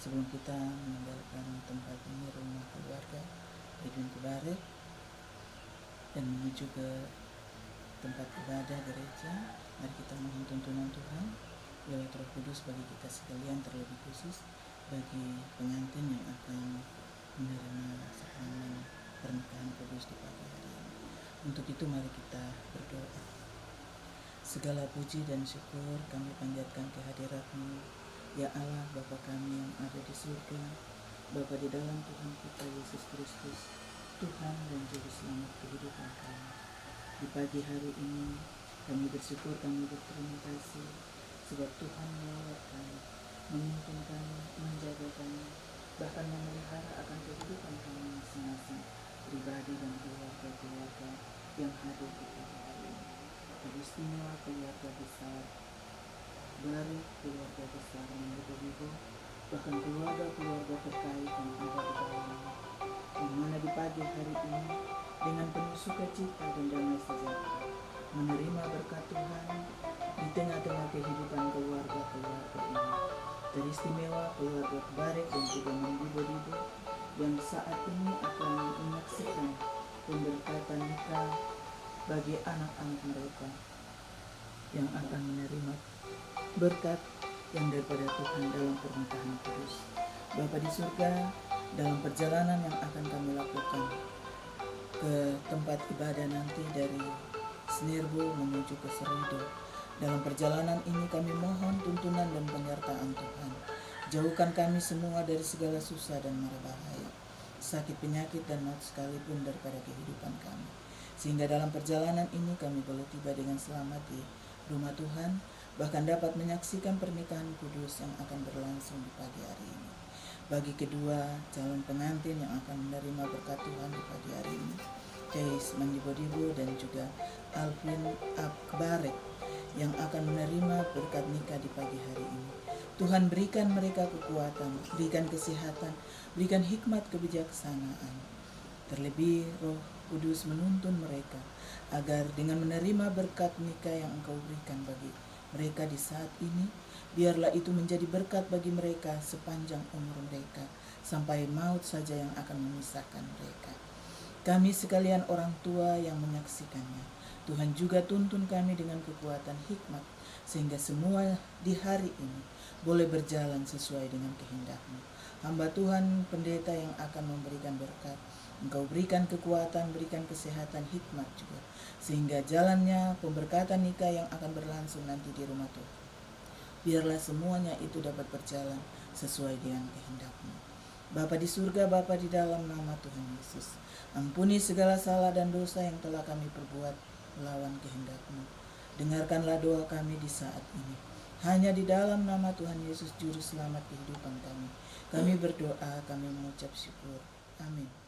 Sebelum kita meninggalkan tempat ini, rumah keluarga Edwin Kubarek, dan menuju ke tempat ibadah gereja, mari kita mohon tuntunan Tuhan lewat Roh Kudus bagi kita sekalian, terlebih khusus bagi pengantin yang akan menerima sakramen pernikahan kudus di pagi hari ini. Untuk itu mari kita berdoa. Segala puji dan syukur kami panjatkan kehadirat-Mu, ya Allah, Bapa kami yang ada di surga, Bapa di dalam Tuhan kita Yesus Kristus, Tuhan dan Juru Selamat kehidupan kami. Di pagi hari ini kami bersyukur, kami berterima kasih sebab Tuhan melawat kami, memimpin kami, menjaga kami, bahkan memelihara akan kehidupan kami masing-masing, pribadi dan keluarga-keluarga yang hadir di pagi hari ini. Teristimewa keluarga besar baru, keluarga besar Mangga-Bodibo, bahkan keluarga-keluarga terkait yang ada di dalamnya, yang mana di pagi hari ini dengan penuh sukacita dan damai sejahtera menerima berkat Tuhan di tengah-tengah kehidupan keluarga-keluarga ini. Teristimewa keluarga Kubarek dan juga Mangga-Bodibo yang saat ini akan menyaksikan pemberkatan nikah bagi anak-anak mereka yang akan menerima berkat yang daripada Tuhan dalam pernikahan kudus. Bapa di surga, dalam perjalanan yang akan kami lakukan ke tempat ibadah nanti dari Snirbo menuju ke Serido, dalam perjalanan ini kami mohon tuntunan dan penyertaan Tuhan. Jauhkan kami semua dari segala susah dan mara bahaya, sakit, penyakit, dan maut sekalipun daripada kehidupan kami, sehingga dalam perjalanan ini kami boleh tiba dengan selamat di rumah Tuhan, bahkan dapat menyaksikan pernikahan kudus yang akan berlangsung di pagi hari ini. Bagi kedua calon pengantin yang akan menerima berkat Tuhan di pagi hari ini, Keis Mangga-Bodibo dan juga Alvin Kubarek yang akan menerima berkat nikah di pagi hari ini. Tuhan berikan mereka kekuatan, berikan kesehatan, berikan hikmat kebijaksanaan. Terlebih Roh Kudus menuntun mereka agar dengan menerima berkat nikah yang Engkau berikan bagi mereka di saat ini, biarlah itu menjadi berkat bagi mereka sepanjang umur mereka, sampai maut saja yang akan memisahkan mereka. Kami sekalian orang tua yang menyaksikannya, Tuhan juga tuntun kami dengan kekuatan hikmat, sehingga semua di hari ini boleh berjalan sesuai dengan kehendak-Mu. Hamba Tuhan pendeta yang akan memberikan berkat, Engkau berikan kekuatan, berikan kesehatan, hikmat juga, sehingga jalannya pemberkatan nikah yang akan berlangsung nanti di rumah Tuhan, biarlah semuanya itu dapat berjalan sesuai dengan kehendak-Mu. Bapa di surga, Bapa di dalam nama Tuhan Yesus, Ampuni segala salah dan dosa yang telah kami perbuat melawan kehendak-Mu. Dengarkanlah doa kami di saat ini. Hanya di dalam nama Tuhan Yesus Juru Selamat kehidupan kami. Kami berdoa, kami mengucap syukur. Amin.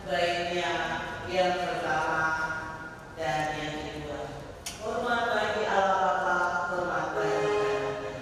baiknya yang pertama dan yang kedua. Hormat bagi Allah Bapa, hormat bagi anaknya.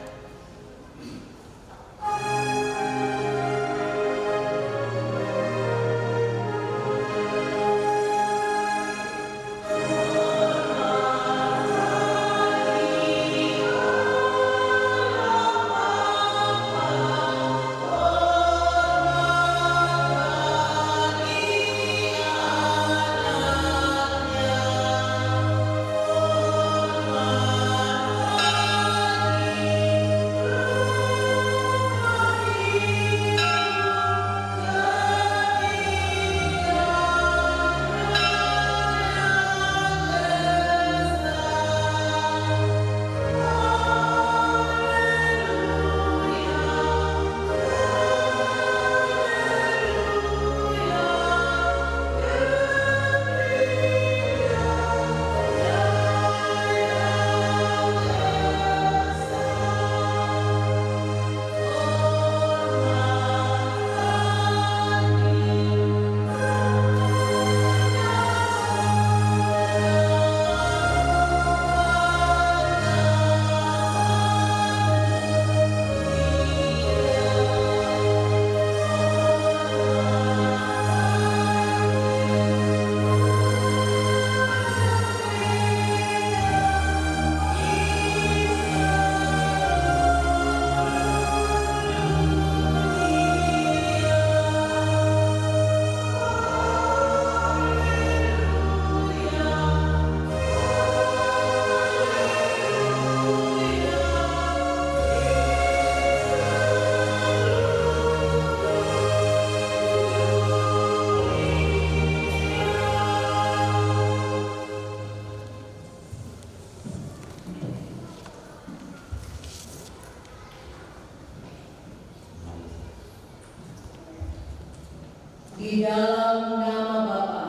Di dalam nama Bapa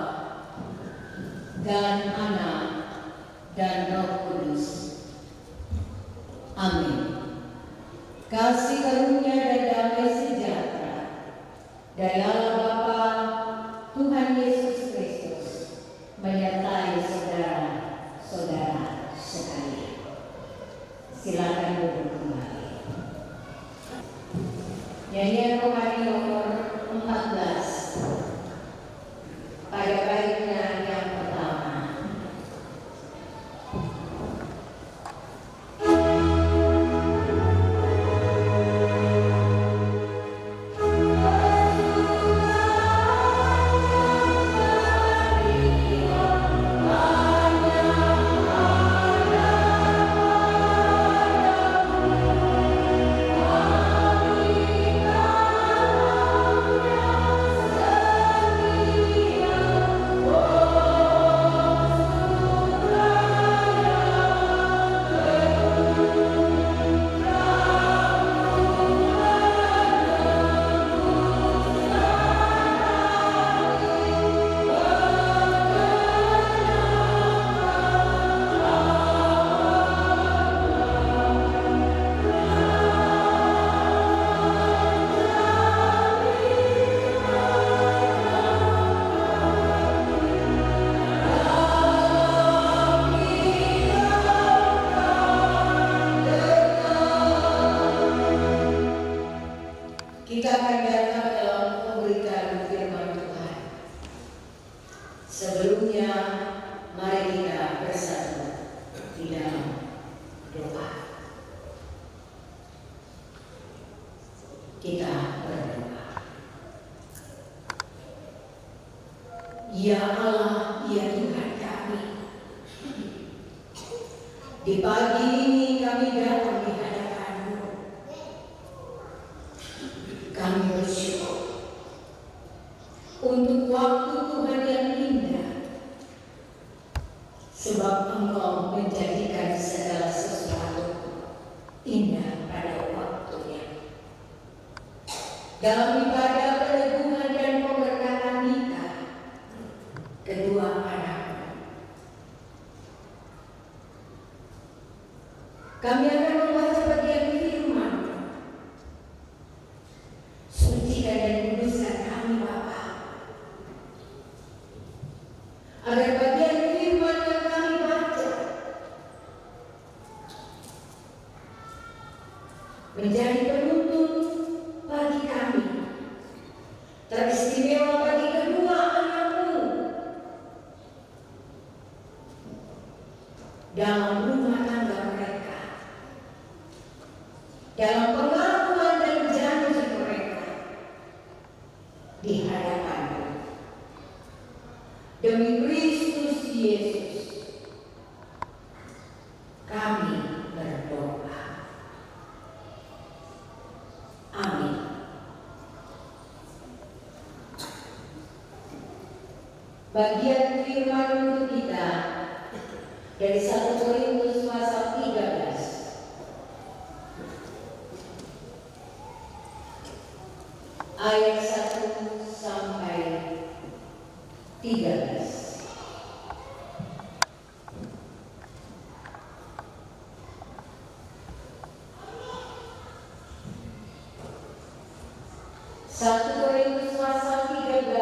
dan Anak dan Roh Kudus. Amin. Kasih karunia dan damai sejahtera dari Allah Bapa, Tuhan Yesus Kristus menyertai saudara-saudara sekalian. Silakan duduk kembali. Nyanyian rohani nomor 14. Pada baiknya yang pertama. Kita akan datang dalam pemberitaan firman Tuhan. Sebelumnya, mari kita bersatu di dalam doa. Kita berdoa. Ya Allah, ya Tuhan kami, di pagi ini kami datang di hadapan-Mu. Kami bersyukur untuk waktu Tuhan yang indah, sebab Engkau menjadikan segala sesuatu indah pada waktunya. Dalam ibadah peneguhan dan pemberkatan nikah kedua anak-Mu, kami akan membaca bagian firman. Sucikan dan kuduskan kami Bapa, agar bagian firman yang kami baca menjadi penuntun bagi kami, teristimewa bagi kedua anakmu dalam rumah tangga mereka, dalam pengakuan dan janji mereka di hadapan-Mu. Demi Kristus Yesus, kami berdoa. Amin. Bagian firman untuk kita dari 1 Korintus pasal 13 ayat 1 sampai 13. 1 Korintus pasal 13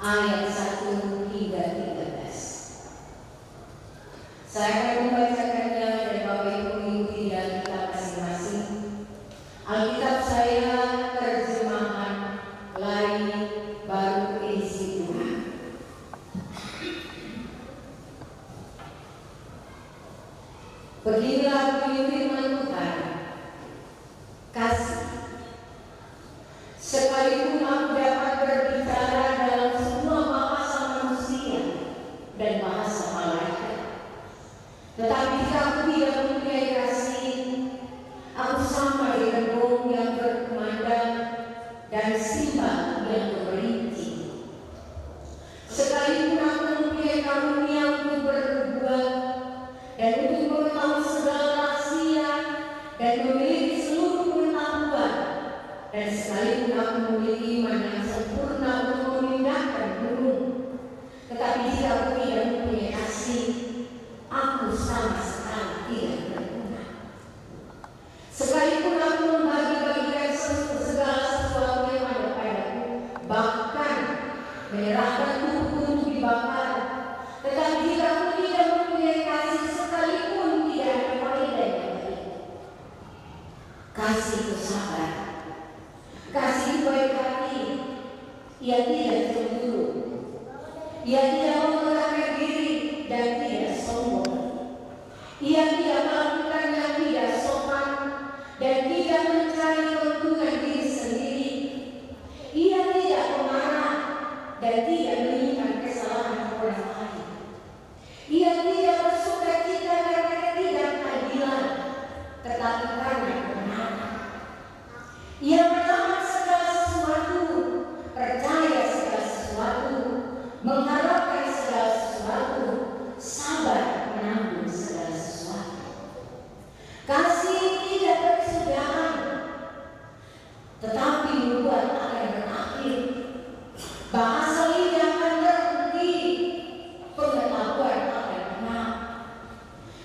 ayat 1 hingga 13. Saya akan membacakannya dan Bapak Ibu mengikuti dalam kitab masing-masing. Alkitab saya terjemahan lain baru edisi 2. Beginilah bunyi firman Tuhan. Kasih, sekalipun aku dapat berbicara dalam semua bahasa manusia dan bahasa malaikat, tetapi jika aku tidak mempunyai kasih, aku sama dengan bom yang berkumandang dan simbal yang bergelincir. Sekalipun aku mempunyai karunia untuk berbuat dan untuk mengetahui segala rahasia dan memiliki seluruh pengetahuan, dan sekalipun aku memiliki iman yang sempurna untuk memindahkan gunung, tetapi jika aku tidak mempunyai kasih, aku sama sekali tidak berguna. Sekalipun aku membagi-bagikan segala sesuatu yang ada padaku, bahkan menyerahkan tubuhku untuk dibakar, tetapi jika aku tidak mempunyai kasih, sekalipun tidak ada faedahnya bagiku. Kasih itu sabar, kasih itu baik hati, ia tidak cemburu, ia tidak memegahkan diri dan tidak sombong, ia tidak melakukan yang tidak sopan dan tidak mencari keuntungan diri sendiri, ia tidak pemarah dan tidak menginginkan kesalahan orang lain, ia tidak bersuka cita karena ketidakadilan, tetapi karena kebenaran. Ia bertahan segala sesuatu, percaya segala sesuatu, mengharapkan segala sesuatu, sabar menanggung segala sesuatu. Kasih tidak berkesudahan, tetapi membuat akan berakhir. Bahasa lidah akan berhenti, pengetahuan akan benar.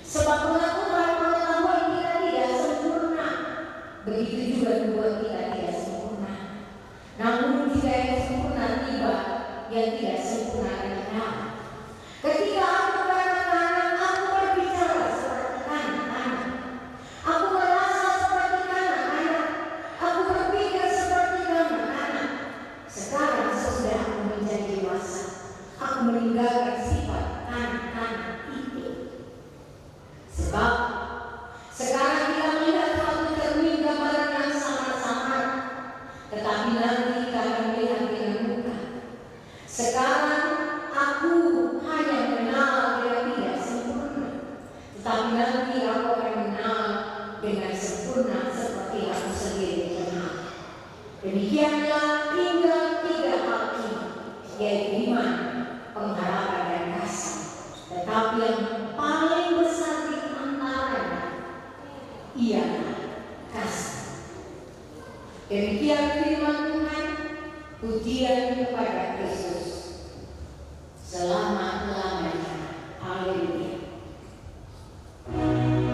Sebab pengetahuan kita tidak sempurna, begitu juga membuat kita tidak sempurna. Namun jika yang sempurna tiba, yang tidak sempurna akan datang. Ketika aku kanak-kanak, aku berbicara seperti kanak-kanak, aku merasa seperti kanak-kanak, aku berpikir seperti kanak-kanak. Sekarang sesudah aku menjadi dewasa, aku meninggalkan sifat kanak-kanak itu. Sebab sekarang kita melihat suatu cermin gambaran yang samar-samar, tetapi nanti kita akan melihat dengan muka. Sekarang aku hanya mengenal yang tidak sempurna, tetapi nanti aku akan mengenal dengan sempurna seperti aku sendiri kenal. Demikianlah tinggal 3 hal ini, yaitu iman, pengharapan dan kasih. Tetapi yang paling besar di antaranya ialah kasih. Demikian firman Tuhan. Pujian kepada Kristus selama-lamanya. Haleluya. Haleluya.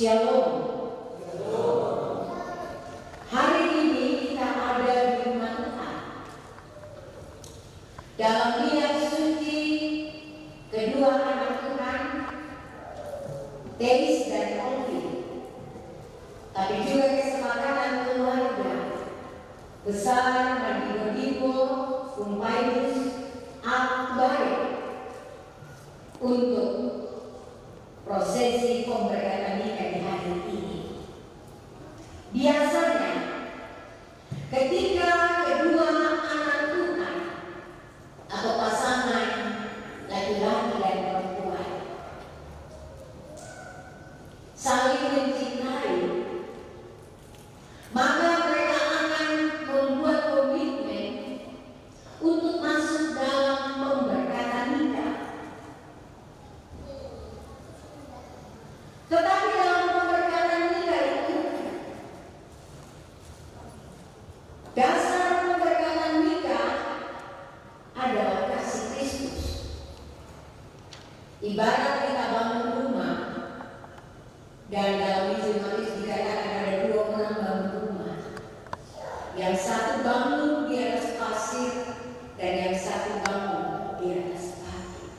Shalom. Hari ini kita ada di rumah Tuhan. Dalam niat suci kedua anak Tuhan, Teis dan Olvi, tapi juga kesepakatan keluarga besar Madigo Dipo, Kumpainus, Akbar untuk prosesi pemberkatan nikah di hari ini. Biasanya ketika kedua anak Tuhan atau pasangan laki-laki dan perempuan saling mencintai, maka mereka akan membuat komitmen untuk masuk dalam pemberkatan nikah. Tetapi dalam pemberkatan nikah itu, dasar pemberkatan nikah adalah kasih Kristus. Ibarat kita bangun rumah, dan dalam Injil Matius dikatakan ada dua orang bangun rumah. Yang satu bangun di atas pasir, dan yang satu bangun di atas batu.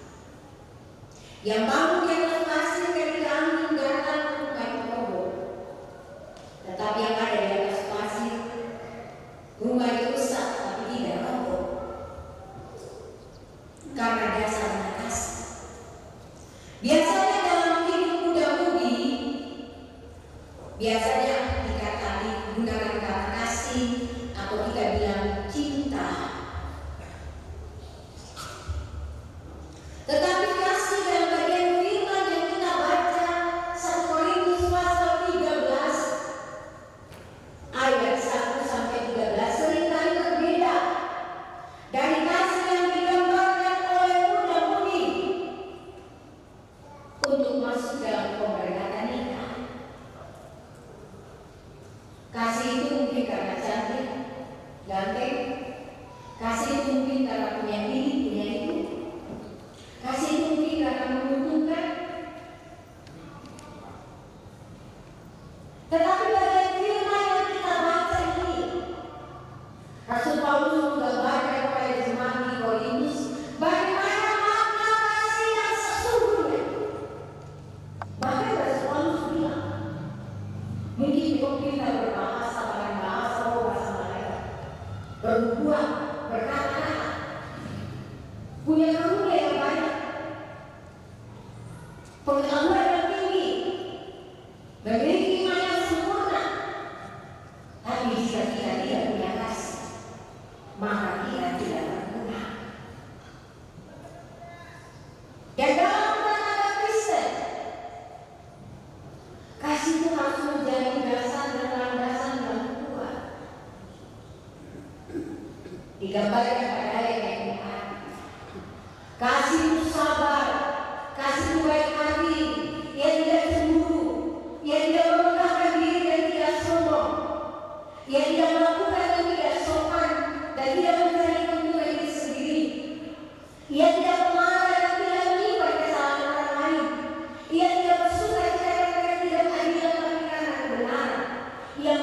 Yang bangun di atas pasir ketika angin datang bukan roboh, tetapi yang ada di atas pasir, rumah itu rusak tapi tidak roboh karena dasarnya kasih. Biasanya dalam hidup muda-mudi, biasanya kita gunakan kata kasih atau kita bilang cinta. Tetapi kasih dalam bagian firman yang kita baca 1 Korintus pasal 13 ayat 1 sampai 13 seringkali berbeda dari kasih yang digambarkan oleh muda-mudi untuk masuk dalam pemberkatan nikah. Kasih itu mungkin karena cantik, ganteng. Kasih itu mungkin karena punya ini, punya itu. Kasih itu mungkin karena menguntungkan. Tetapi bagian firman yang kita baca ini, Rasul Paulus menggambarkan kepada jemaat di Korintus bagaimana makna kasih yang sesungguhnya. Bahkan Rasul Paulus bilang, mungkin kita berbahasa dengan bahasa mereka, berbuat, berkata, punya karunia yang banyak, pengetahuan yang tinggi, memiliki iman yang sempurna. Tapi jika kita tidak punya kasih, maka kita tidak berguna. Dan dalam beragama Kristen, kasih itu harus menjadi dasar dan landasan yang kuat. Digambarkan pada ayat yang keempat. Kasih itu sabar, kasih itu baik hati, ia tidak cemburu, ia tidak merendahkan diri dan tidak sombong, ia tidak melakukan yang tidak sopan dan tidak mencari keuntungan diri sendiri, ia tidak marah dan tidak menimpa kesalahan orang lain, ia tidak bersuka cita karena tidak adil tapi karena kebenaran, ia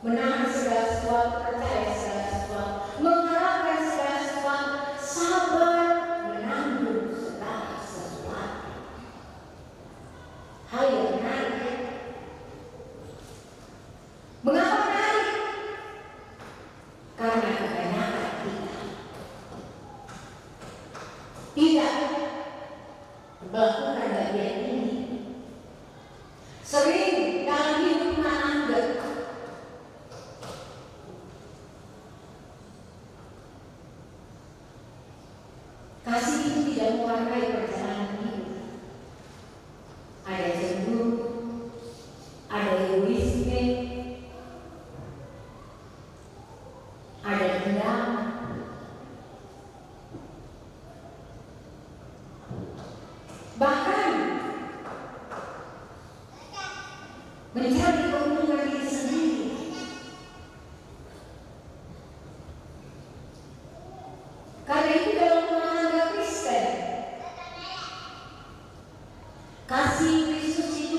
menahan segala sesuatu, percaya segala sesuatu, mengharapkan segala sesuatu, sabar menanggung segala sesuatu. Hal yang menarik. Mengapa menarik? Karena kebanyakan kita tidak melakukan bagian ini. Sering dalam hidup menanggap kasih itu tidak mewarnai perjalanan hidup. Ada cemburu, ada egoisme, ada dendam, bahkan mencari keuntungan diri sendiri. Karena itu dalam pemahaman Kristen, kasih Kristus itu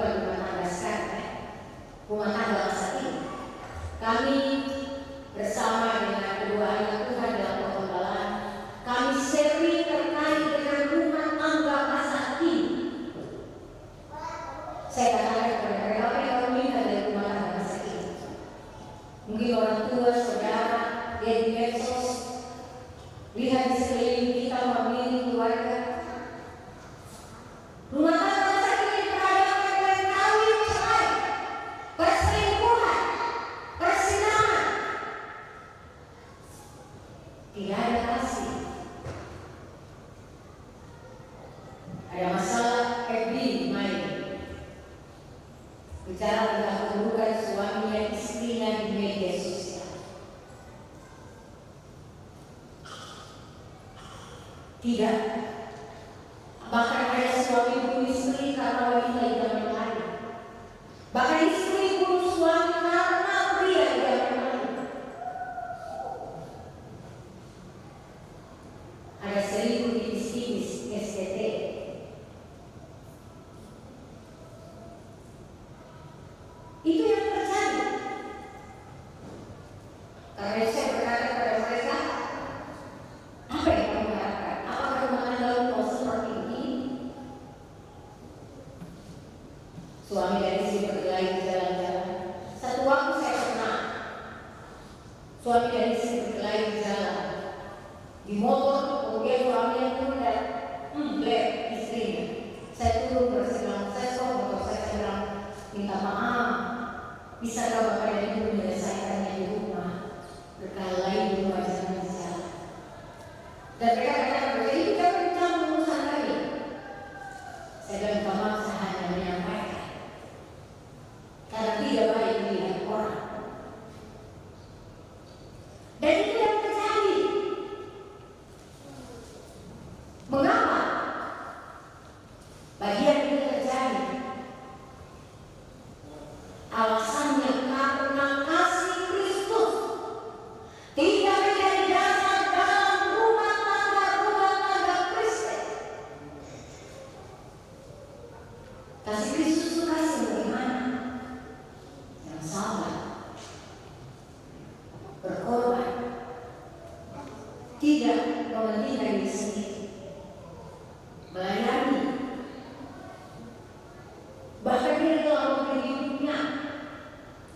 kehidupan rumah tangga sekarang, rumah tangga masa ini. Kami bersama dengan kedua anak Tuhan dalam penggembalaan, kami sering terkait dengan rumah tangga masa kini. Saya katakan kepada mereka, apa yang kamu lihat dari rumah tangga masa kini? Mungkin orang tua, saudara, lihat di medsos, lihat di sekeliling kita, memilih keluarga. Rumah tangga masa kini diperhadapkan dengan kawin cerai, perselingkuhan, persinahan. Tidak ada kasih. Ada masalah FB main. Bicara tentang keburukan suaminya, istrinya di media sosial. Tidak. Bahkan ada suami bunuh istri karena wanita idaman lain. Bahkan istri bunuh suami karena pria idaman lain. Ada selingkuh tipis-tipis STT. Itu yang terjadi. Karena saya berkata kepada mereka, apa yang kamu harapkan? Apakah rumah tangga mau seperti ini? Suami dan istri berkelahi di jalan-jalan. Satu waktu saya pernah suami dan istri berkelahi di jalan, di motor, kemudian suaminya turun dan blek istrinya. Saya turun berselang, saya stop motor, saya bilang, minta maaf, bisa kau bapak dan ibu menyelesaikannya di rumah, berkelahi di rumah jangan di jalan. Dan mereka katakan, ini kan tentang urusan kami. Saya bilang, minta maaf, saya hanya menyampaikan. Karena tidak baik dilihat orang. Dan itu yang terjadi. Mengapa? Bagian ini terjadi. Alasannya karena kasih Kristus tidak menjadi dasar dalam rumah tangga Kristen. Kasih Kristus itu kasih bagaimana? Yang sabar, berkorban, tidak mementingkan diri sendiri, melayani, bahkan dia telah memberi hidupnya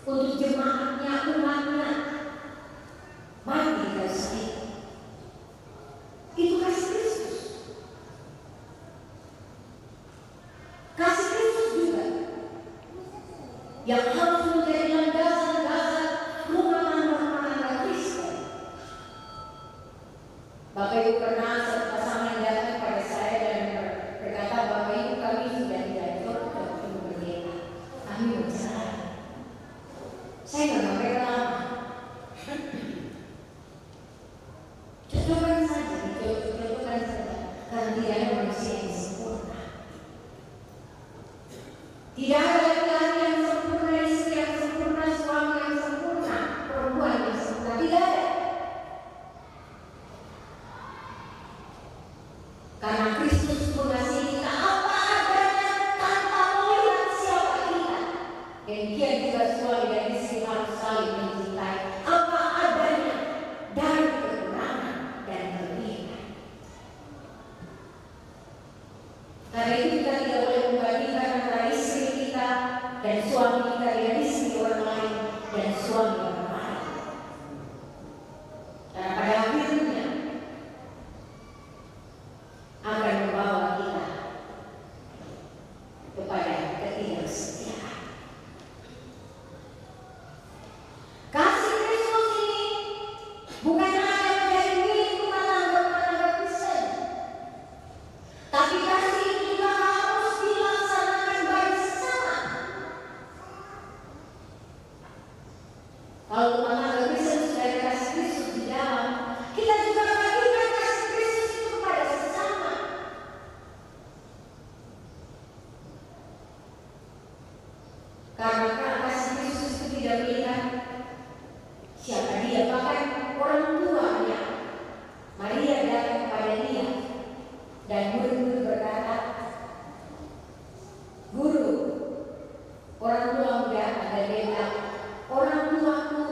untuk jemaatnya, umatnya, mati dari salib. Itu kasih Kristus. Kasih Kristus juga yang harus menjadi landasan-landasan rumah tangga Kristen. Bapak Ibu pernah satu pasangan datang pada saya dan berkata, Bapak Ibu kami sudah tidak cocok untuk berbeda. Kami bercerai. Saya nggak sampai lama. Cocokkan saja, cocokkan saja. Karena tidak ada manusia yang sempurna. Tidak ada laki-laki yang sempurna, istri yang sempurna, suami yang sempurna, perempuan yang sempurna. Tidak ada. Karena Kristus mengasihi kita apa adanya tanpa melihat siapa kita. Demikian juga suami dan istri harus saling mencintai apa adanya dari kekurangan dan kelebihan. Karena itu kita tidak boleh membandingkan antara istri kita dan suami kita dengan istri orang lain dan suami orang lain. Karena pada akhirnya akan membawa kita kepada ketidaksetiaan. Kasih Kristus ini bukan hanya menjadi milik rumah tangga Kristen, tapi kasih itu juga harus dilaksanakan bagi sesama. Kalau rumah tangga Kristen sudah ada kasih Kristus di dalam, kita juga bagikan kasih Kristus itu kepada sesama. Karena kasih Kristus itu tidak melihat siapa dia, bahkan orang tuanya Maria datang kepada dia dan murid-murid berkata, Guru, dan dia bilang, orang tuaku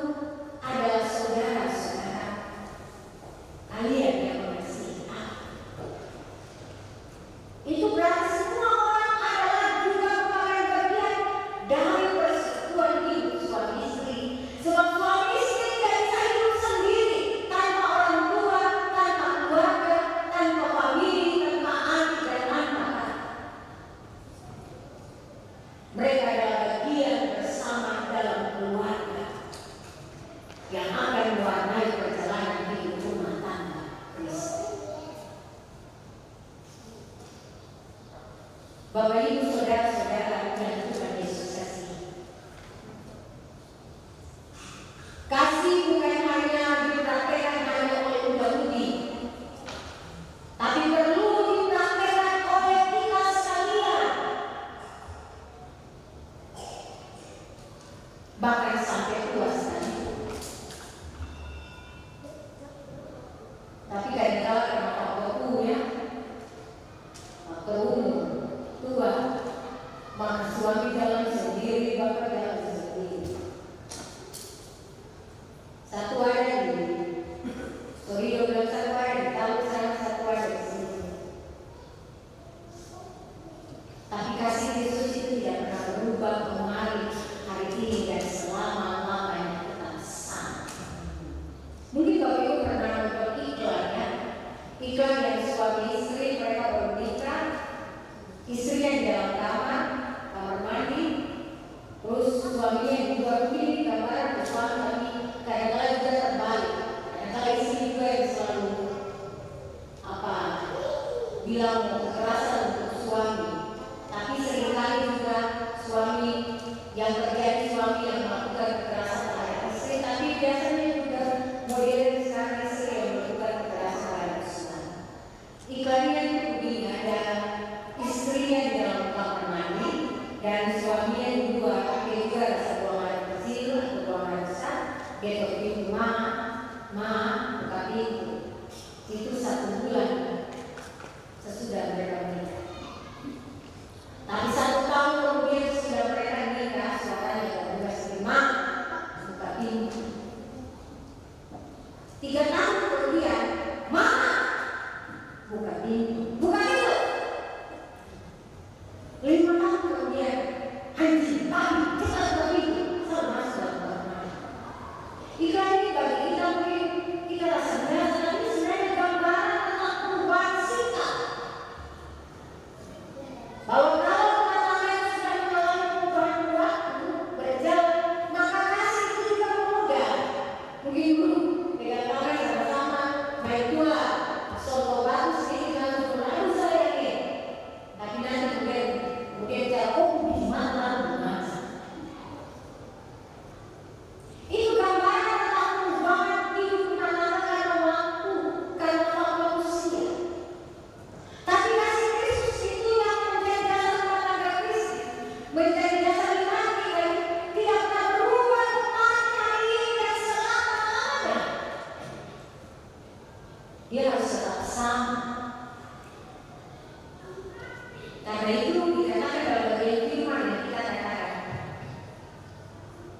adalah saudara-saudara kalian yang mengasihi aku. Itu berarti semua orang adalah juga merupakan bagian dari persekutuan hidup suami istri. Sebab suami istri tidak bisa hidup sendiri tanpa orang tua, tanpa keluarga, tanpa famili, tanpa adik dan anak. Mereka adalah bagian bersama dalam keluarga yang akan mewarnai perjalanan hidup rumah tangga Kristen. Bapak Ibu saudara-saudara yang Tuhan Yesus kasihi. Kasih bukan hanya dipraktekkan hanya oleh umat-umat, tapi perlu dipraktekkan oleh kita sekalian. Bahkan sampai tua sekalipun. Tapi kadang-kadang karena faktor umur, faktor umur tua, maka suami jalan sendiri, bapak jalan sendiri. Satu ada di Sorry bilang satu ada, tahu saya satu ada di sini. Tapi kasih Yesus itu tidak pernah berubah kemarin, hari ini dan selama-lamanya tetap sama. Mungkin Bapak Ibu pernah nonton iklan ya? Iklan yang suami istri mereka bernikah, istrinya di dalam kamar mandi, terus suaminya di luar begini gambaran ke suami, tapi kadang-kadang juga terbalik. Kadang-kadang istri juga yang selalu bilang kekerasan untuk suami, tapi seringkali juga suami yang terjadi suami yang melakukan kekerasan terhadap istri, tapi biasanya juga modern sekarang istri yang melakukan kekerasan terhadap suami. Iklannya itu begini, ada istrinya di dalam kamar mandi dan suaminya di luar, dia juga ada sebuah air kecil atau buang air besar, dia ketuk pintu, ma, buka pintu. Itu 1 bulan sesudah mereka menikah. Tapi 1 tahun kemudian sesudah mereka menikah, suaranya berubah seperti ma, buka pintu. 3 tahun kemudian, ma, buka pintu, buka pintu. 5 tahun kemudian, anjing, babi, cepat buka pintu, selalu masuk dalam kamar mandi. Iklan ini bagi kita mungkin kita rasa biasa, tapi sebenarnya gambaran tentang perubahan sikap. Bahwa kalau pasangan sudah mengalami perubahan waktu berjalan, maka kasih itu juga berubah. Mungkin dulu pegang tangan sama-sama main bola, soal bagus sedikit lalu saya ini. Tapi nanti kemudian cara gimana. Itu gambaran tentang perubahan hidup rumah tangga karena waktu, karena faktor usia. Tapi kasih Kristus itu yang menjadi dasar rumah tangga Kristen, menjadi dasar iman kita, tidak pernah berubah kemarin, hari ini dan selama-lamanya. Dia harus tetap sama. Karena itu dikatakan dalam bagian firman yang kita katakan,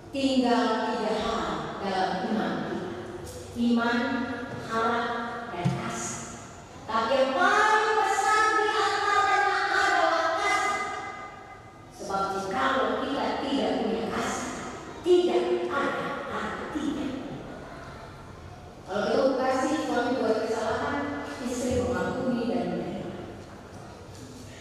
tinggal 3 hal dalam iman kita: iman, harap, dan kasih. Tapi yang paling besar di antaranya adalah kasih. Sebab jikalau kita tidak punya kasih, tidak ada artinya. Kalau kita kasih, suami buat kesalahan, istri mengampuni dan menerima.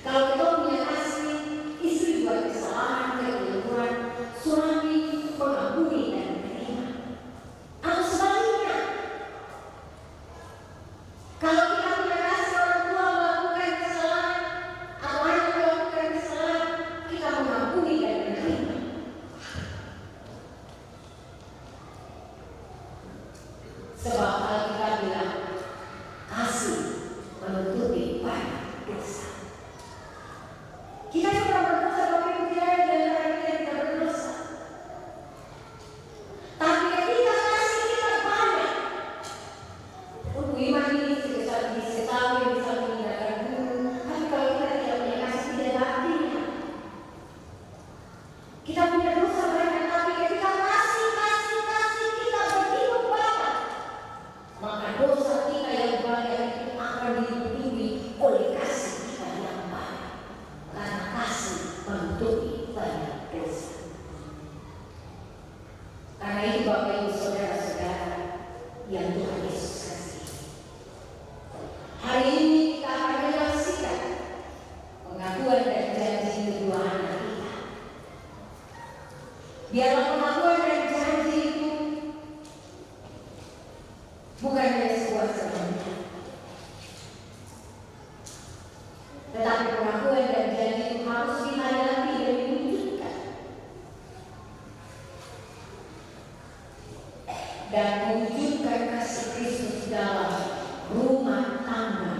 Kalau kita punya kasih, istri buat kesalahan, kekeliruan, suami mengampuni dan menerima. Atau sebaliknya, kalau kita punya kasih, orang tua melakukan kesalahan atau anak melakukan kesalahan, kita mengampuni dan menerima. Sebab Alkitab bilang kasih menutupi banyak dosa. Kita juga berdosa, tapi tidak ada di antara kita yang tidak berdosa. Tapi ketika kasih kita banyak, untuk iman ini bisa diketahui, bisa meninggalkan guru. Tapi kalau kita tidak punya kasih, tidak ada artinya. Kita punya dosa banyak, tapi Biarlah pengakuan dan janji itu bukan hanya sebuah sermon, tetapi pengakuan dan janji itu harus dihayati dan diwujudkan, dan mewujudkan kasih Kristus dalam rumah tangga.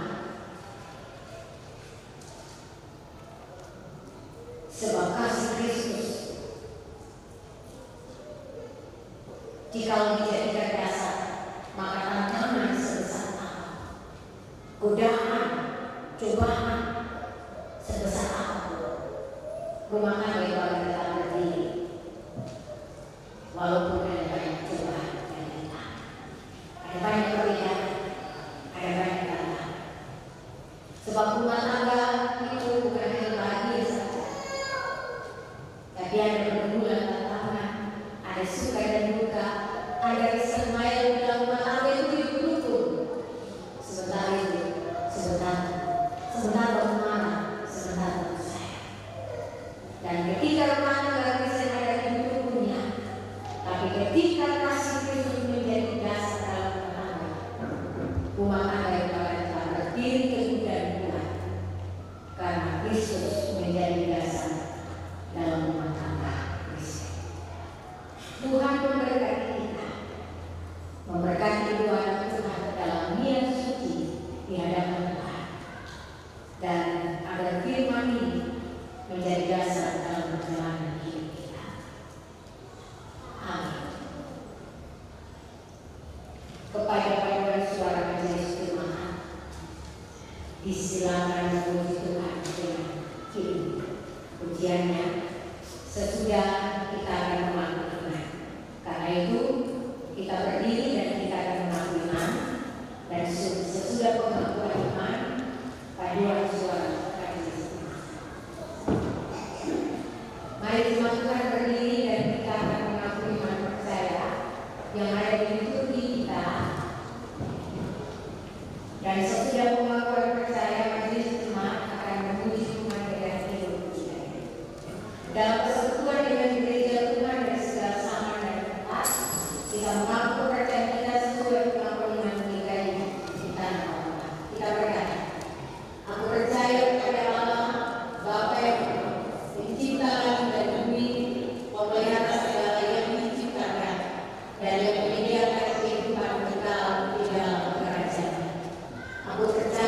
Sebab kasih Kristus jikalau dijadikan dasar, maka tantangan sebesar apa, godaan, cobaan sebesar apa, rumah tangga itu akan tetap berdiri walaupun ada banyak cobaan dan rintangan, ada banyak perbedaan, ada banyak tantangan. Sebab rumah tangga itu bukan hanya bahagia saja, tapi ada pergumulan tantangan, ada suka dan duka, ada risau maya dalam rumah tangga itu hidup rukun. Sebentar itu, sebentar baru marah, sebentar baru sayang. Dan ketika rumah tangga bisa ada hidup rukunnya, tapi ketika kasih Kristus menjadi dasar dalam rumah tangga itu akan tetap berdiri teguh dan kuat, karena Kristus menjadi dasar dalam rumah tangga Kristus. Tuhan memberkati kita, memberkati kedua anak Tuhan dalam niat suci di hadapan Tuhan, dan agar firman ini menjadi dasar dalam perjalanan hidup kita. Amin. Kepada paduan suara majelis jemaat, disilakan memuji Tuhan dengan kini pujiannya. Sesudah kita akan mengaku iman. Karena itu kita berdiri dan kita akan mengaku iman. Dan sesudah pengakuan iman, paduan suara majelis jemaat. Mari jemaat Tuhan berdiri dan kita akan mengaku iman percaya yang ada di liturgi kita. Dan sesudah pengakuan percaya, majelis jemaat akan memuji Tuhan dengan hidup pujiannya. Dalam persekutuan dengan gereja Tuhan dan segala sama dan tempat, kita mengaku kepercayaan kita sesuai pengakuan iman kita di tanah Allah. Kita berkata, aku percaya kepada Allah, Bapa yang Esa, pencipta langit dan bumi, pemelihara segala yang diciptakan, dan yang menyediakan kehidupan kekal di dalam kerajaan. Aku percaya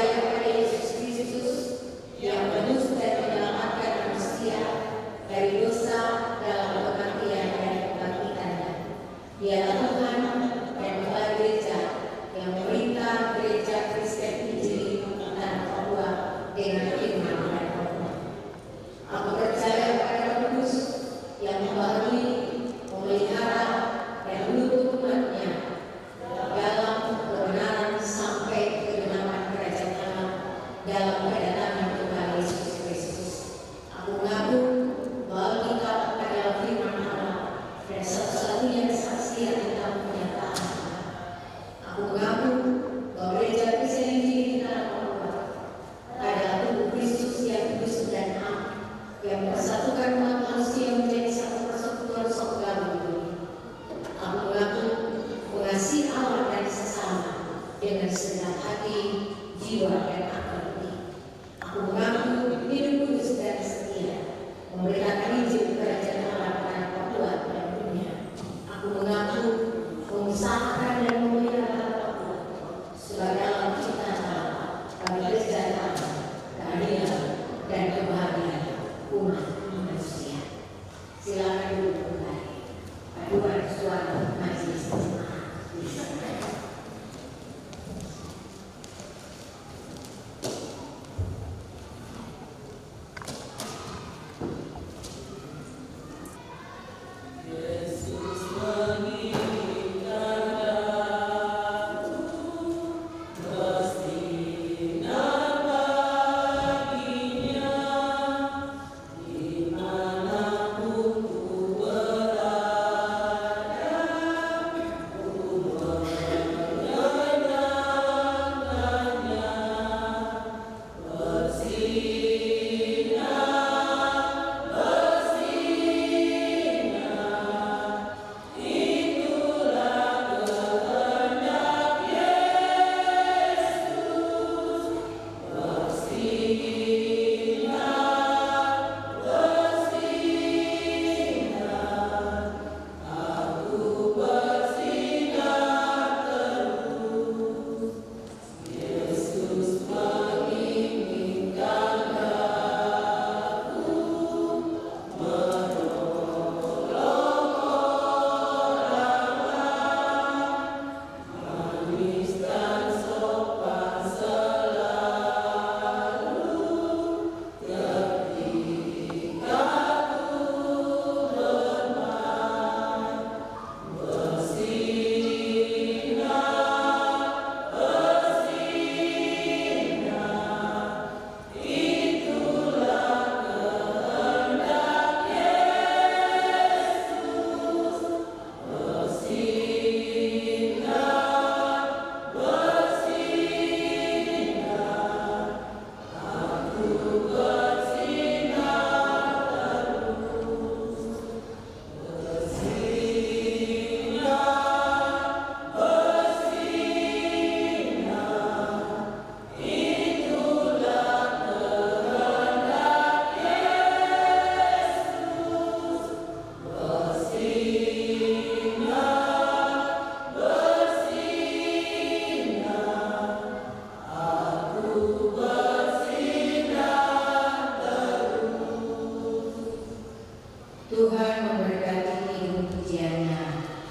Tuhan memberkati hidup pujiannya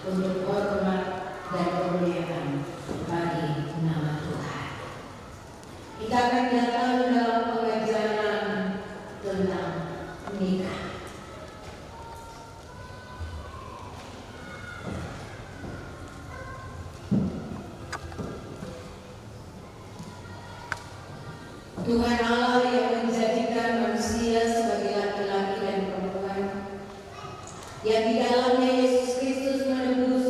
untuk hormat dan kemuliaan bagi nama Tuhan. Kita akan datang dalam pengajaran tentang menikah. Tuhan Allah yang menjadikan manusia sebagai laki-laki dan perempuan, yang di dalamnya Yesus Kristus menebus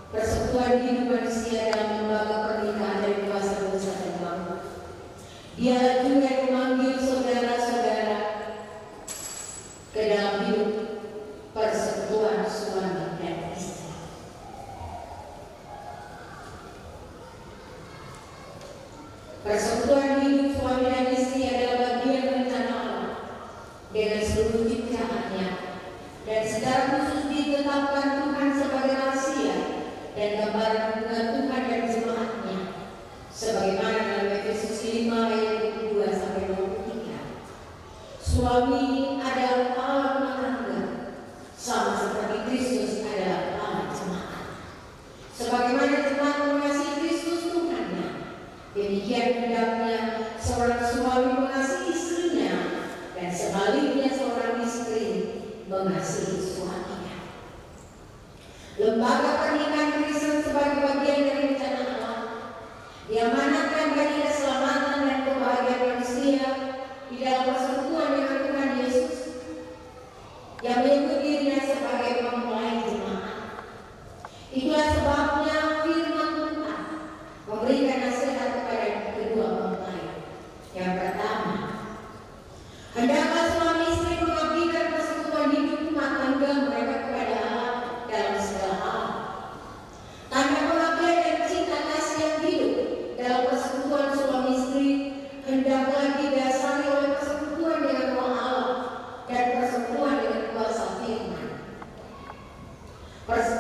persekutuan hidup manusia dalam lembaga pernikahan dari kuasa dosa dan maut. Dia juga memanggil saudara-saudara ke dalam hidup persekutuan suami dan istri. Persekutuan hidup suami dan istri adalah bagian rencana Allah dengan seluruh ciptaannya, dan secara khusus ditetapkan Tuhan sebagai rahasia dan gambaran hubungan Tuhan dan jemaatnya, sebagaimana dalam Efesus 5 ayat 22-23. Suami adalah kepala rumah tangga, sama seperti Kristus adalah kepala jemaat. Sebagaimana jemaat mengasihi Kristus Tuhannya, demikian hendaknya seorang suami mengasihi istrinya, dan sebaliknya seorang istri mengasihi suaminya. Lembaga pernikahan Kristen sebagai bagian dari rencana Allah diamanatkan bagi keselamatan dan kebahagiaan manusia di dalam persekutuan dengan Tuhan Yesus, yang menyebut dirinya sebagai pemulai jemaat. Itulah sebabnya firman Tuhan memberikan nasihat kepada kedua mempelai. Yang pertama, hendaklah suami istri mengabdikan persekutuan hidup rumah tangga mereka kepada Allah dalam segala hal. Tanda pengabdian dan cinta kasih yang hidup dalam persekutuan suami istri hendaklah didasari oleh persekutuan dengan Roh Allah dan persekutuan dengan kuasa firman.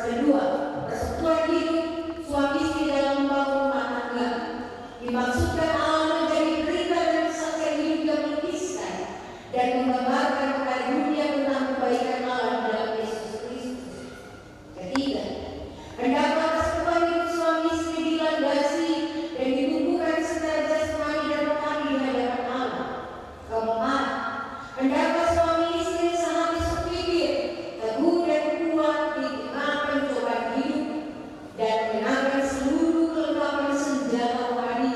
Kedua, persekutuan hidup suami istri dalam membangun rumah tangga dimaksudkan Allah menjadi berita dan kesaksian hidup yang melukiskan dan menggambarkan kepada dunia tentang kebaikan Allah dalam Yesus Kristus. Ketiga, hendaklah persekutuan hidup suami istri dilandasi dan ditumbuhkan secara jasmani dan rohani di hadapan Allah. Keempat, hendaklah suami istri sehati sepikir, teguh dan kuat di tengah pencobaan hidup, dan mengenakan seluruh kelengkapan senjata rohani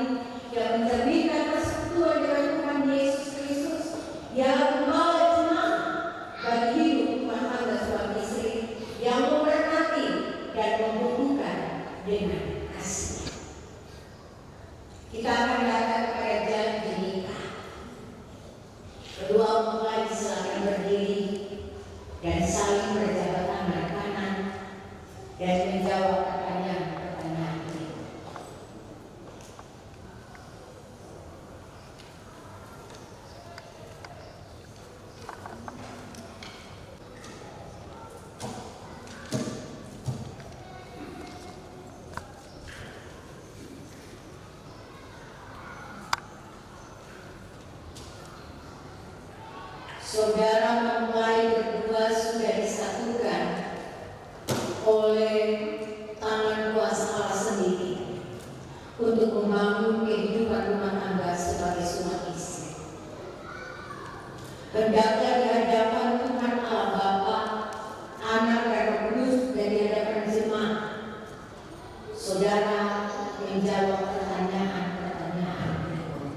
yang mencerminkan persekutuan dengan Tuhan Yesus Kristus, yang membawa jemaat bagi hidup rumah tangga suami istri yang memberkati dan menghubungkan dengan kasih. Kita akan datang kepada janji nikah. Kedua mempelai silakan berdiri dan saling berjabat tangan kanan dan menjawab pertanyaan-pertanyaan ini. Saudara mempelai berdua sudah disatukan oleh tangan kuasa Allah sendiri untuk membangun kehidupan rumah tangga sebagai suami istri. Hendaklah di hadapan Tuhan Allah Bapa, Anak dan Roh Kudus, dan di hadapan jemaat, saudara menjawab pertanyaan-pertanyaan berikut.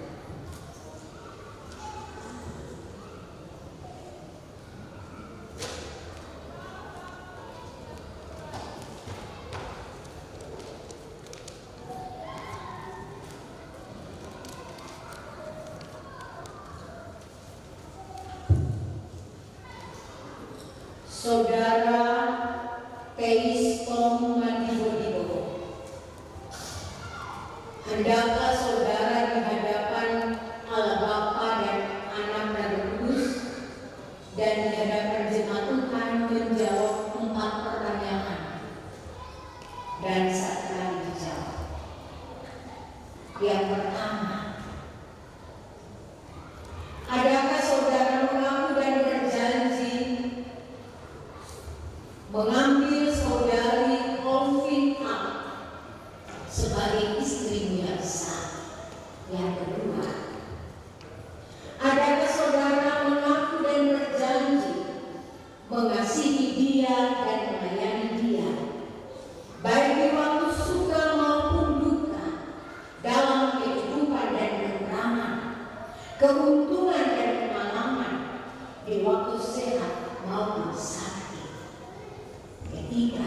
Saudara Teis Tomadibo, hendaklah saudara di hadapan Allah Bapa dan Anak dan Roh Kudus, dan di hadapan jemaat Tuhan menjawab 4 pertanyaan dan 1 kali dijawab. Yang pertama, adakah saudara mengaku dan berjanji mengambil saudari Olvin A sebagai istrimu yang sah. Yang kedua, adakah saudara mengaku dan berjanji mengasihi dia dan melayani dia, baik di waktu suka maupun duka, dalam kehidupan dan kekurangan, keuntungan dan kemalangan, di waktu sehat maupun sakit. Ketiga,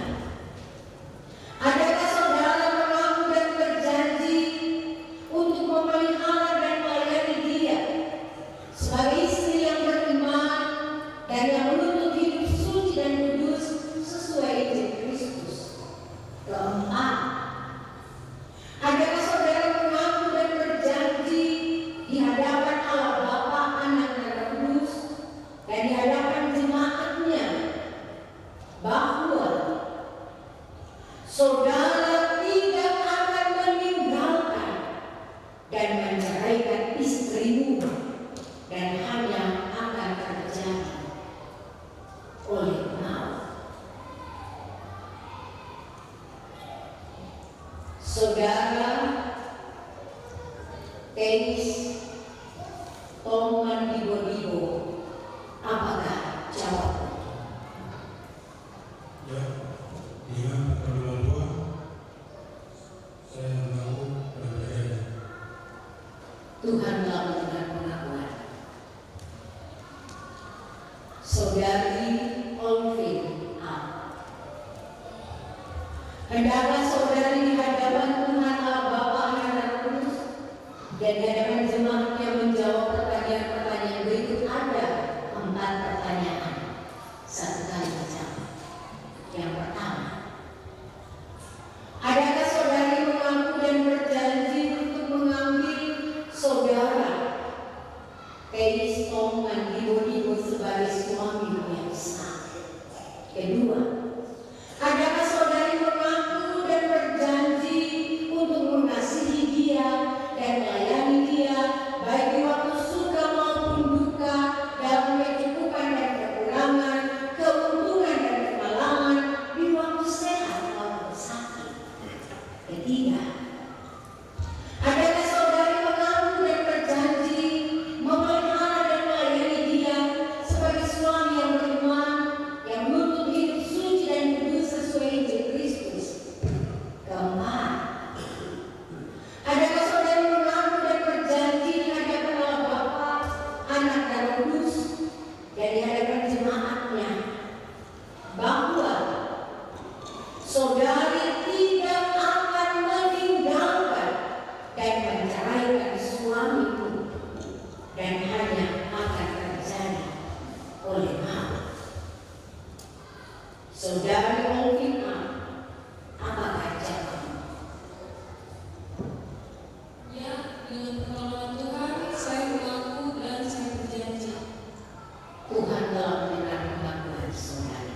adakah saudara mengaku dan berjanji untuk memelihara dan melayani dia sebagai istri yang beriman dan yang menuntut hidup suci dan kudus sesuai Injil Kristus? Keempat, adakah saudara mengaku dan berjanji di hadapan Allah Bapa, Anak, dan Roh Kudus dan di hadapan jemaatnya bahwa saudara tidak akan meninggalkan dan menceraikan istrimu dan hanya akan terjadi oleh maut? Saudara Tenis Toman Dibo, apakah jawabnya? Ya, dengan perkenalan Tuhan, saya mengaku dan berjanji. Tuhan telah mendengar pengakuan saudari Olvin A. Hendaklah saudari di hadapan Tuhan Allah Bapa, Anak, dan Roh Kudus dan di hadapan jemaatnya menjawab pertanyaan-pertanyaan berikut. Ada 4 pertanyaan, 1 kali menjawab. Yang pertama, adakah saudari mengaku dan berjanji untuk mengambil saudara Teis Toman Dibo sebagai suami yang sah? Kedua, adakah saudari mengaku dan berjanji untuk mengasihi dia dan melayani dia baik di waktu suka maupun duka, dalam kecukupan dan kekurangan, keuntungan dan kemalangan, di waktu sehat maupun sakit? Ketiga, adakah saudari mengaku dan berjanji memelihara dan melayani dia sebagai suami yang beriman, yang menuntut hidup suci dan kudus sesuai Injil Kristus? Keempat, adakah saudari mengaku dan berjanji di hadapan Allah Bapa, Anak, dan Roh Kudus dan di hadapan jemaatnya bahwa saudari tidak akan meninggalkan dan menceraikan suamiku dan hanya akan terjadi oleh maut? Saudari Olvin A, apakah jawabmu? Ya, dengan pertolongan Tuhan, saya mengaku dan saya berjanji. Tuhan telah mendengar pengakuan saudari.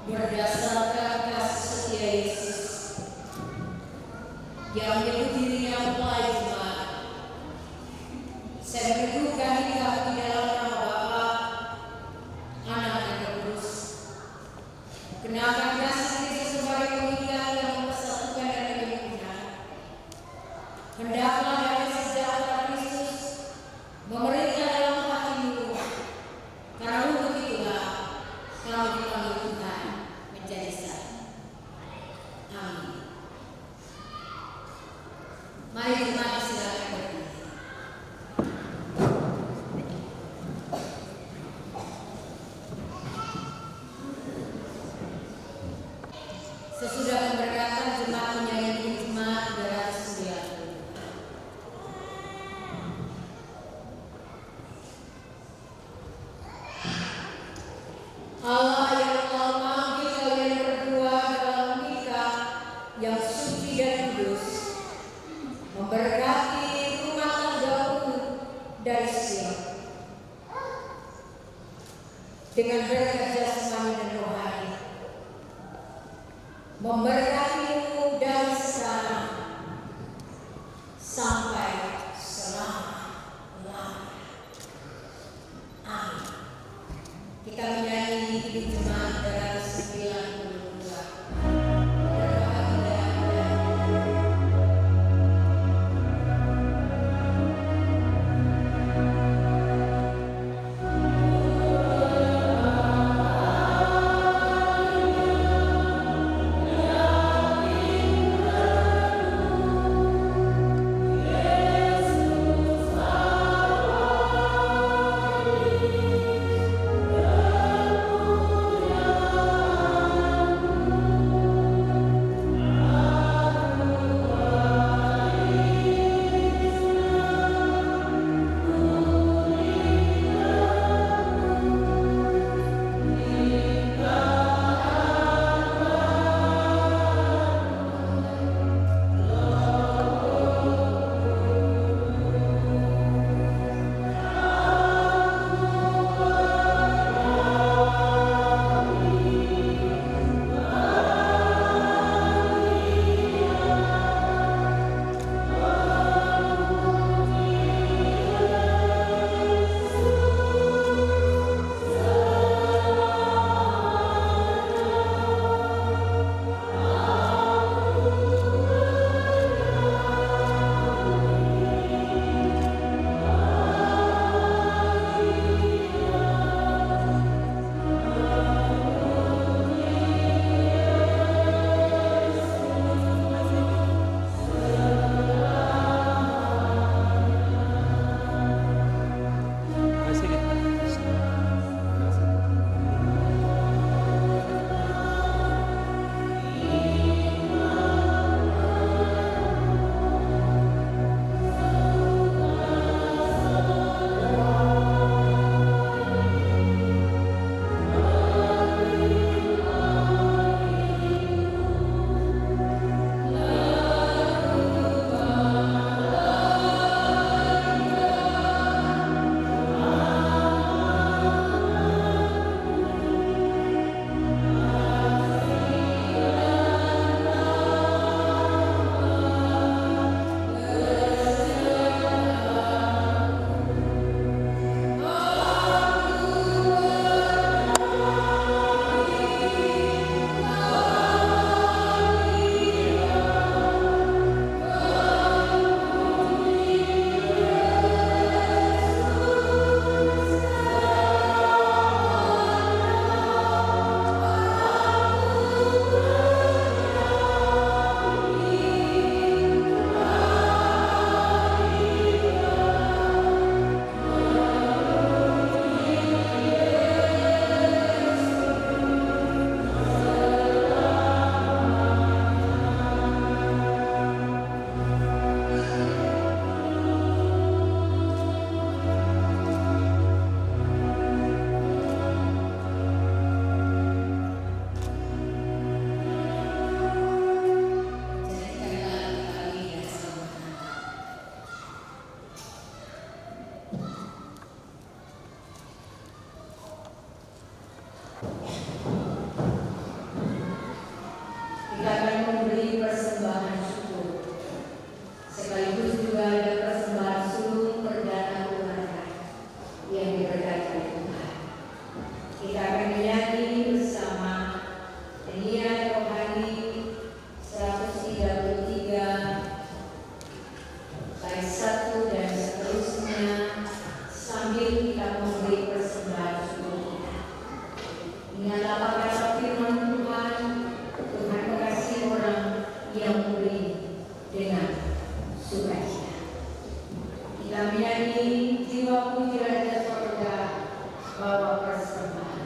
berdasarkan kasih setia Yesus yang menyebut dirinya Mempelai Jemaat. Saya meneguhkan diri kamu di dalam nama Bapa, Anak dan Roh Kudus. Kenakan kasih Kristus sebagai pengikat yang mempersatukan dan menyempurnakan. Hendaklah damai sejahtera Kristus memerintah dalam hatimu, karena untuk itulah kamu dipanggil Tuhan menjadi satu. Amin. Mari jemaat silakan berdiri. Sesudah pemberkatan jemaat menyanyi jemaat 290. Allah yang telah memanggil kalian berdua dalam nikah yang suci dan kudus, memberkati rumah tanggamu dari Sion dengan berkat jasmani dan rohani, memberkatimu dari sekarang sampai selama-lamanya. Amin. Kita menyanyi hidup jemaat 292. Berbahagia dan Dengan kata firman Tuhan, Tuhan mengasihi orang yang memberi dengan sukacita. Kita menyanyi jiwaku di raja sorga, bawa persembahan.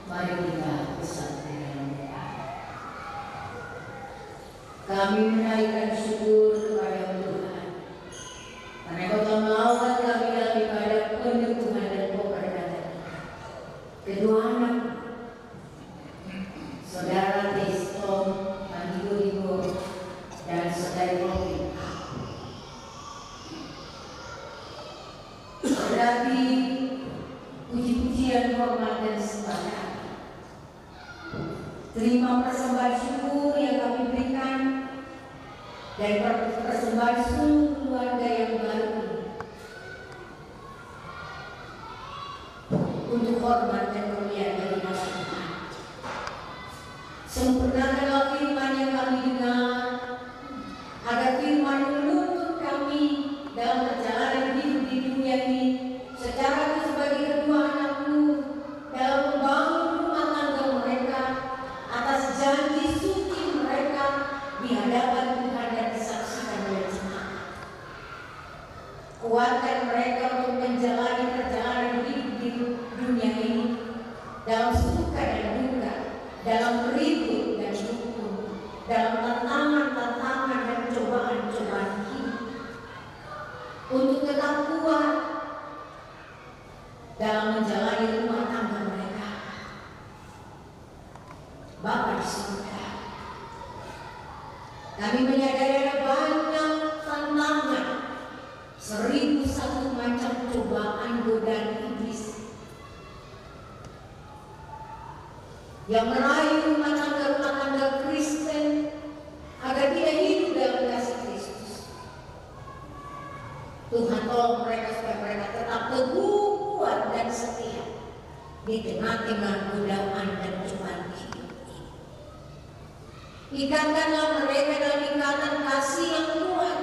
Mari kita bersatu dalam doa. Kami menaikkan syukur kepada Tuhan, karena Kau telah mengawal kami daripada penyembuhan dan pemberkatan. Kedua anak, saudara Testom, Mandigo, dan saudara Robi, berarti puji-pujian, hormat dan sembah. Terima persembahan syukur yang kami berikan dan persembahan seluruh keluarga yang baru untuk hormat dan kemuliaan bagi nama Tuhan. Sempurnakanlah firman yang kami dengar, agar firman menuntut kami dalam perjalanan hidup di dunia ini secara sebagai kedua anak-Mu dalam membangun rumah tangga mereka atas janji suci mereka di hadapan Tuhan dan disaksikan oleh jemaat. Kuatkan mereka untuk menjalani perjalanan hidup di dunia ini dalam suka dan duka, dalam ribut dan rukun, dalam Kami menyadari ada banyak tantangan, 1001 macam cobaan godaan iblis yang merayu rumah tangga Kristen agar tidak hidup dalam kasih Kristus. Tuhan tolong mereka supaya mereka tetap teguh, kuat dan setia di tengah-tengah godaan dan cobaan hidup ini. Ikatkanlah mereka dalam ikatan kasih yang kuat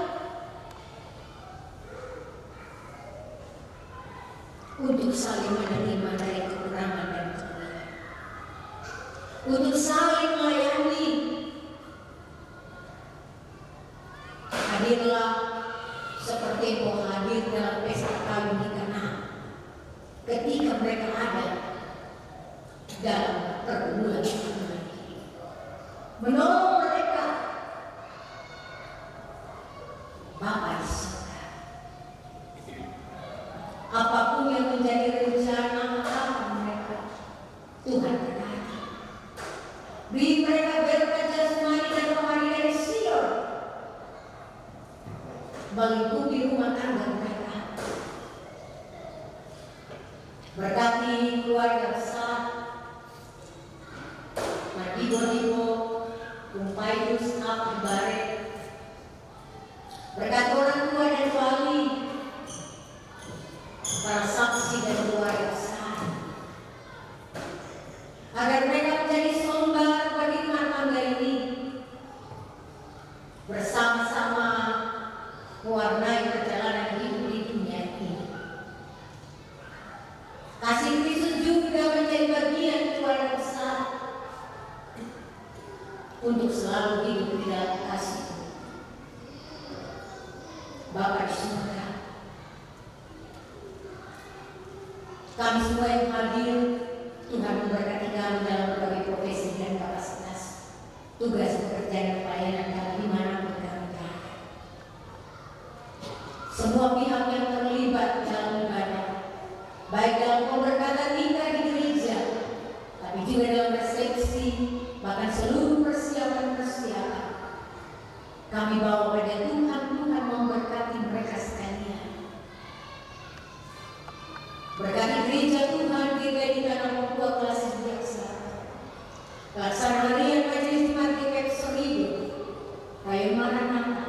untuk saling menerima dari kekurangan dan kelebihan, untuk saling melayani. Hadirlah seperti engkau hadir dalam pesta kawin di Kana ketika mereka ada dalam pergumulan hidup, menolong mereka. Bapa di surga, apapun yang menjadi rencana mereka, Tuhan berkati. Beri mereka berkat jasmani dan rohani dari Sion mengikuti rumah tangga mereka. Berkati keluarga besar Madibo, Kumpaidus, Ab, Bare. Berkati orang tua dan wali, para saksi dan keluarga besar, agar mereka menjadi sumber bagi rumah tangga ini, bersama-sama mewarnai perjalanan hidup di dunia ini. Kasih Kristus juga menjadi bagian keluarga besar untuk selalu hidup di dalam kasih. Bapa di surga, kami semua yang hadir, Tuhan memberkati kami dalam berbagai profesi dan kapasitas, tugas pekerjaan dan pelayanan kami dimanapun kami berada. Semua pihak yang terlibat dalam ibadah, baik dalam pemberkatan kita di gereja, tapi juga dalam resepsi, bahkan seluruh persiapan, kami bawa pada Tuhan memberkati mereka sekalian. Berkati gereja Tuhan, GKI Tanah Papua Kelas Bijaksana, Pelaksana Harian Majelis Jemaat GKI Seribu, Rayon Maranatha,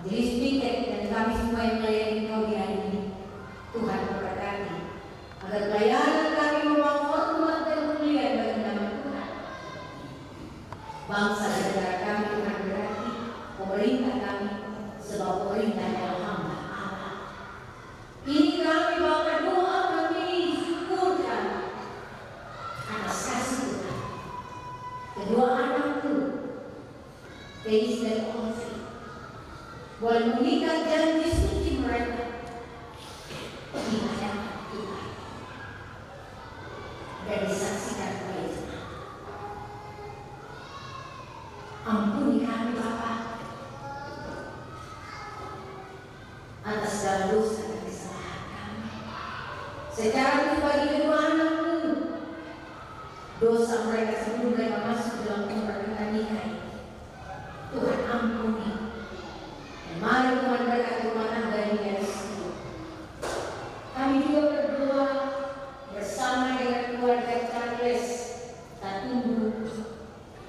Majelis Bitek, dan kami semua yang melayani Kau di hari ini. Tuhan memberkati agar pelayanan kami membawa hormat dan kemuliaan bagi nama Tuhan. Bangsa dan negara kami Tuhan berkati, pemerintah kami sebab pemerintah adalah hamba Allah. Ini kami bawa doa, kami syukurkan atas kasih Tuhan. Kedua anakku, Teis dan Olvi, boleh mengikat janji suci mereka di hadapan Tuhan dan disaksikan oleh Tuhan. Ampuni kami Bapa atas segala dosa dan kesalahan kami. Secara pribadi kedua anakmu, dosa mereka sebelum mereka masuk dalam pernikahan nikah ini, Tuhan ampuni. Dan mari Tuhan berkati rumah tangga ini dari sini. Kami juga berdoa bersama dengan keluarga Charles Tatumbu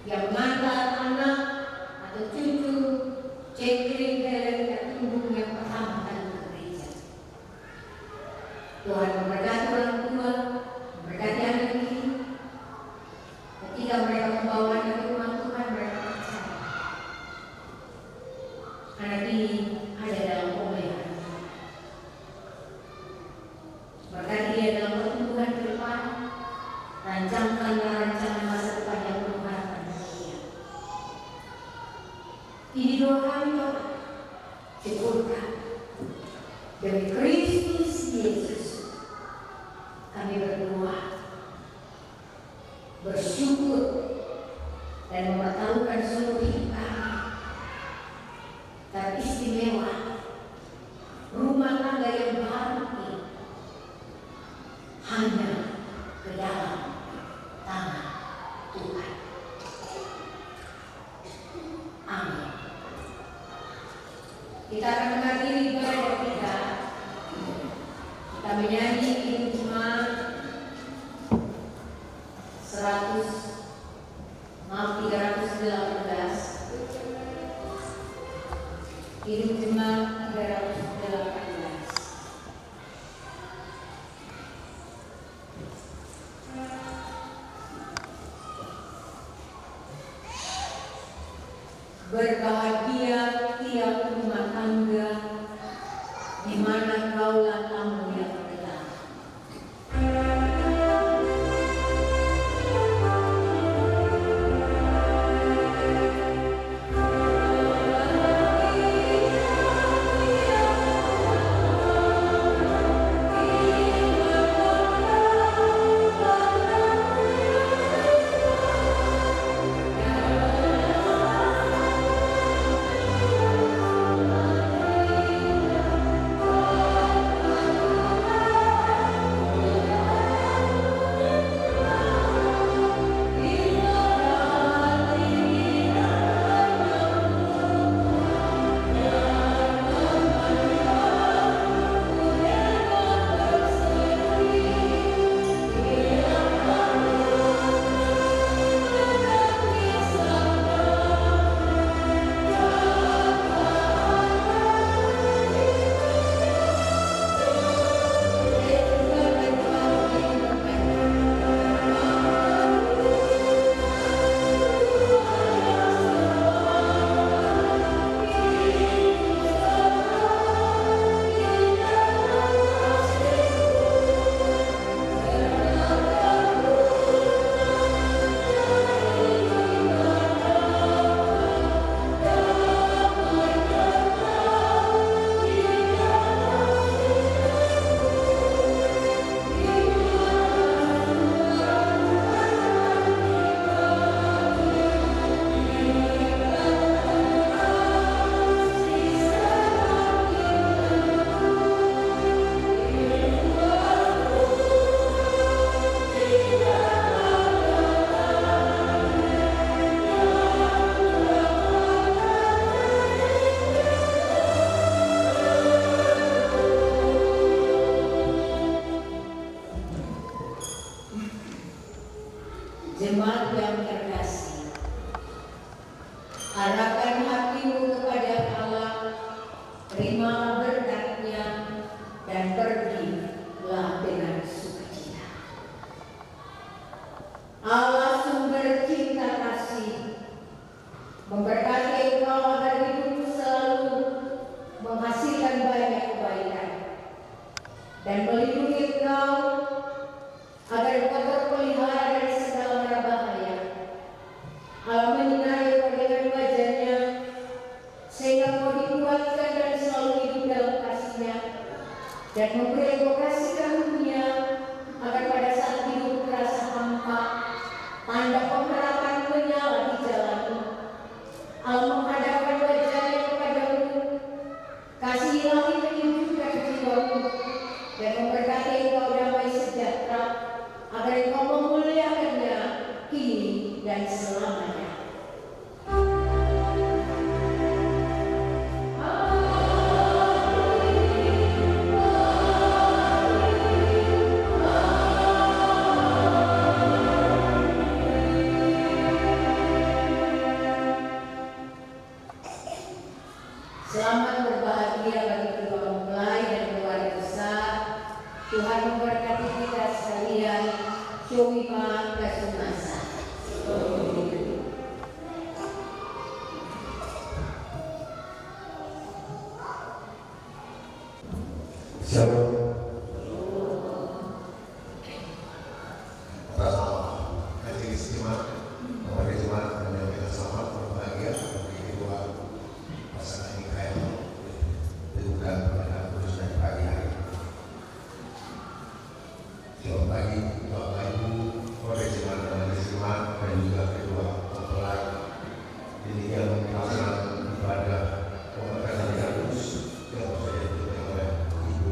yang mengantar anak atau cucu Cekring dari Tatumbu yang pertama kali ke gereja. Tuhan memberkati orang tua, memberkati anak ini. Ketika mereka membawanya ke rumah Tuhan, mereka percaya anak ini ada dalam pemeliharaan Tuhan. Berkati dia dalam pertumbuhan ke depan, rancangkanlah rancangan masa depan yang penuh harapan bagi dia. Ini doa kami Tuhan, syukurkan demi Kristus Yesus. Kami berdoa, bersyukur, dan mempertaruhkan seluruh hidup kami teristimewa rumah tangga yang baru ini hanya ke dalam tangan Tuhan. Amin. Kita akan menghadiri ibadah kita. Kita menyanyi Kidung Jemaat 318. Kidung Jemaat 318. Berbahagia tiap rumah tangga di mana kaulah tamu yang telah. Jemaat yang terkasih, arahkan hatimu kepada Allah, terima berkat-Nya dan pergilah dengan sukacita. Allah sumber cinta kasih, memberkati engkau agar hidupmu selalu menghasilkan banyak kebaikan dan melindungi engkau agar engkau terpelihara dari segala mara bahaya. Allah menyinari engkau dengan wajah-Nya sehingga engkau dikuatkan dan selalu hidup dalam kasih-Nya, dan memberi engkau kasih karunia agar pada saat hidup terasa hampa, tanda pengharapan menyala di jalanmu. Allah menghadapkan wajah-Nya kepadamu, kasih ilahi menyujudkan jiwamu, dan memberkati engkau damai sejahtera agar engkau memuliakan-Nya kini dan selamanya. Selamat berbahagia bagi kedua mempelai dan keluarga besar. Tuhan memberkati kita sekalian. Syuwima Kasumasa. Shalom. Atas majelis jemaat, kepada jemaat yang kita selamat berbahagia bagi kedua pasangan nikah yang dilakukan pada khususnya pagi hari. Selamat pagi, Bapak Ibu, kepada jemaat dan majelis jemaat dan juga kedua mempelai ini yang melaksanakan ibadah pemakaman yang kudus yang sudah ditutup oleh Ibu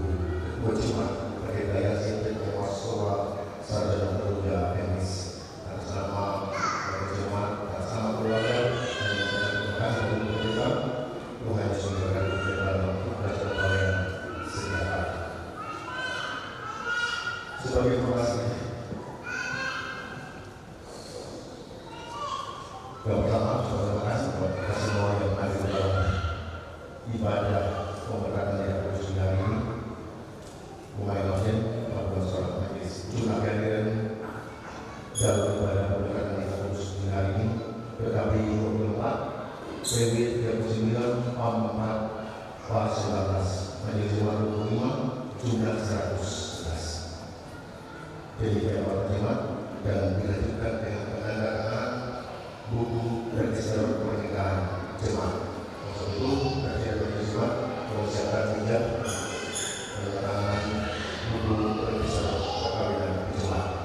39 PAM 4 PAS 19 Majelis Jemaat 25 jumlah 111. Jadi Bapak Jemaat dan dilanjutkan dengan penandatanganan buku register pernikahan jemaat. Untuk itu, Presiden Jemaat mempersiapkan meja penandatanganan buku register perkawinan jemaat.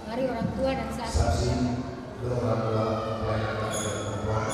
Mari orang tua dan saksi. Saksi orang tua pelayan dan perempuan.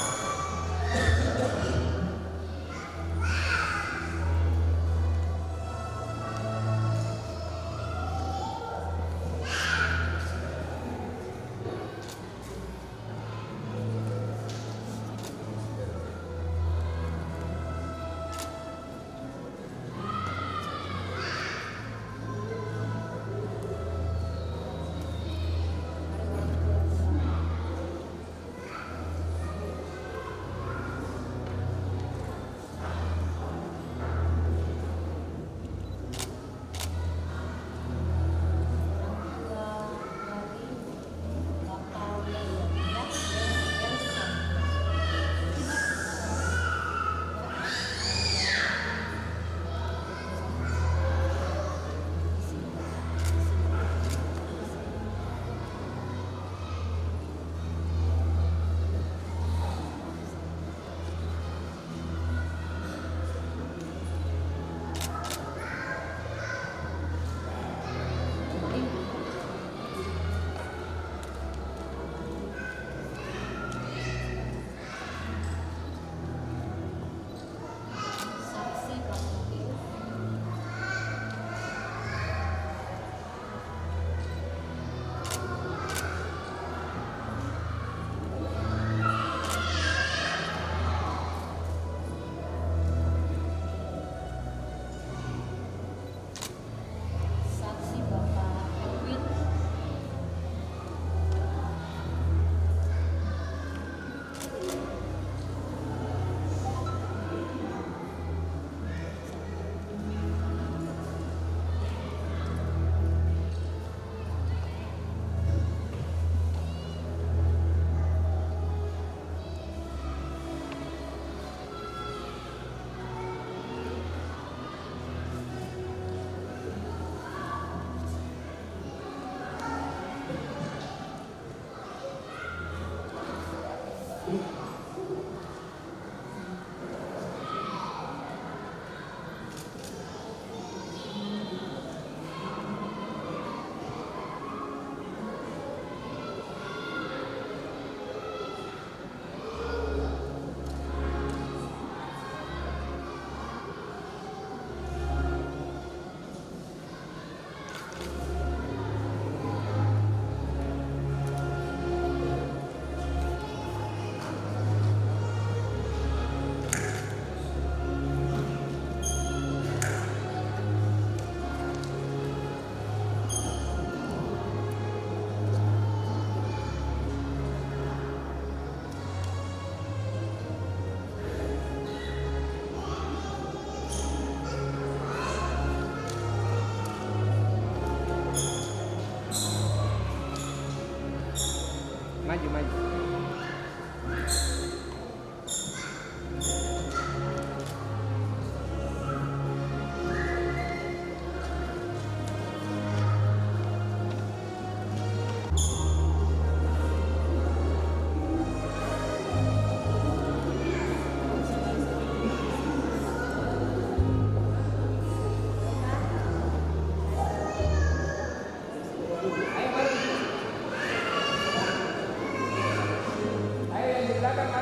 Ayo yang di belakang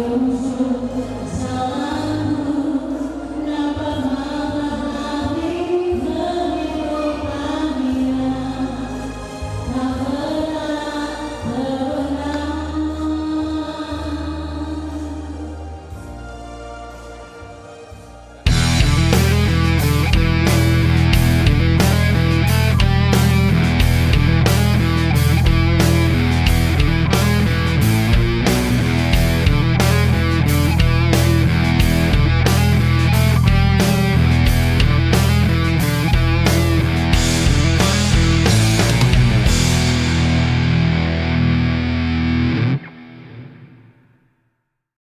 Salam